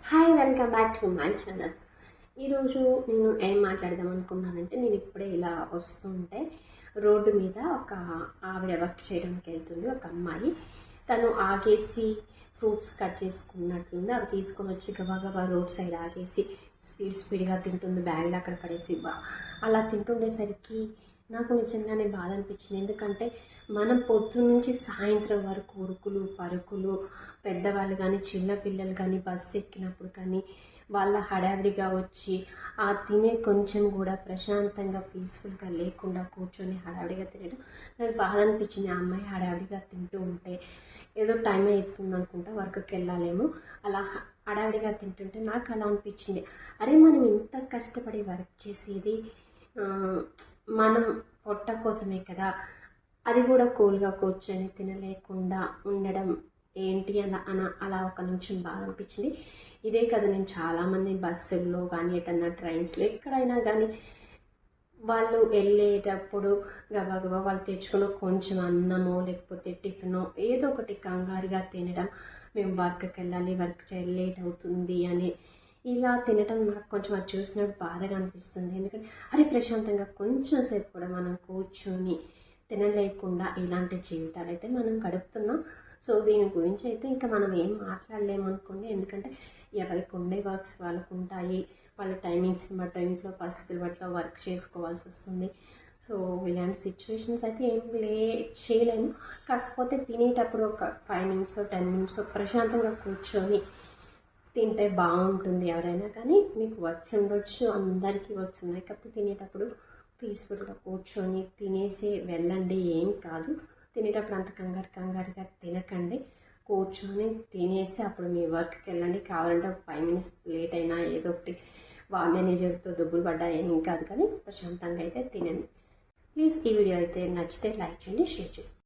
Hi, welcome back to my channel. ఈరోజు నేను ఏం మాట్లాడదాం అనుకున్నానంటే, నేను ఇప్పుడే ఇలా వస్తుంటే రోడ్డు మీద ఒక ఆవిడ వర్క్ చేయడానికి వెళ్తుంది. ఒక అమ్మాయి తను ఆగేసి ఫ్రూట్స్ కట్ చేసుకున్నట్లుంది. అవి తీసుకొని వచ్చి గబగబా రోడ్ సైడ్ ఆగేసి స్పీడ్గా తింటుంది. బ్యాగ్లో అక్కడ పడేసి అలా తింటుండేసరికి నాకు నిజంగానే బాధ అనిపించింది. ఎందుకంటే మనం పొద్దున్న నుంచి సాయంత్రం వరకు ఉరుకులు పరుకులు, పెద్దవాళ్ళు కానీ చిన్న పిల్లలు కానీ బస్సు ఎక్కినప్పుడు కానీ వాళ్ళ హడావిడిగా వచ్చి ఆ తినే కొంచెం కూడా ప్రశాంతంగా పీస్ఫుల్గా లేకుండా కూర్చొని హడావిడిగా తినడం నాకు బాధ అనిపించింది. ఆ అమ్మాయి హడావిడిగా తింటూ ఉంటే ఏదో టైం అవుతుంది అనుకుంటా, వర్క్కి వెళ్ళాలేమో, అలా హడావిడిగా తింటుంటే నాకు అలా అనిపించింది. అరే, మనం ఇంత కష్టపడి వర్క్ చేసేది మనం పొట్ట కోసమే కదా, అది కూడా కూల్గా కూర్చొని తినలేకుండా ఉండడం ఏంటి అలా ఒక నిమిషం బాధ అనిపించింది. ఇదే కదా, నేను చాలామంది బస్సుల్లో కానీ ఎటన్నా ట్రైన్స్లో ఎక్కడైనా కానీ వాళ్ళు వెళ్ళేటప్పుడు గబగబా వాళ్ళు తెచ్చుకున్న కొంచెం అన్నమో లేకపోతే టిఫినో ఏదో ఒకటి కంగారుగా తినడం, మేము వర్క్కి వెళ్ళాలి, వర్క్ లేట్ అవుతుంది అని ఇలా తినడం నాకు కొంచెం అది చూసినప్పుడు బాధగా అనిపిస్తుంది. ఎందుకంటే అరే, ప్రశాంతంగా కొంచెం సేపు కూడా మనం కూర్చొని తినలేకుండా ఇలాంటి జీవితాలు అయితే మనం గడుపుతున్నాం. సో దీని గురించి అయితే ఇంకా మనం ఏం మాట్లాడలేము అనుకోండి. ఎందుకంటే ఎవరికి ఉండే వర్క్స్ వాళ్ళకు ఉంటాయి, వాళ్ళ టైమింగ్స్ని బట్టి ఇంట్లో పరిస్థితుల బట్టి వర్క్ చేసుకోవాల్సి వస్తుంది. సో ఇలాంటి సిచ్యువేషన్స్ అయితే ఏం చేయలేము. కాకపోతే తినేటప్పుడు ఒక 5 మినిట్స్ 10 మినిట్స్ ప్రశాంతంగా కూర్చొని తింటే బాగుంటుంది. ఎవరైనా కానీ మీకు వర్క్స్ ఉండొచ్చు, అందరికీ వర్క్స్ ఉన్నాయి, కాకపోతే తినేటప్పుడు పీస్ఫుల్గా కూర్చొని తినేసి వెళ్ళండి. ఏం కాదు, తినేటప్పుడు అంత కంగారుగా తినకండి. కూర్చొని తినేసి అప్పుడు మీ వర్క్కి వెళ్ళండి. కావాలంటే ఒక 5 మినిట్స్ లేట్ అయినా ఏదో ఒకటి మేనేజర్తో దుబ్బులు పడ్డా ఏం కాదు, కానీ ప్రశాంతంగా అయితే తినండి. ప్లీజ్ ఈ వీడియో అయితే నచ్చితే లైక్ చేయండి, షేర్ చేయండి.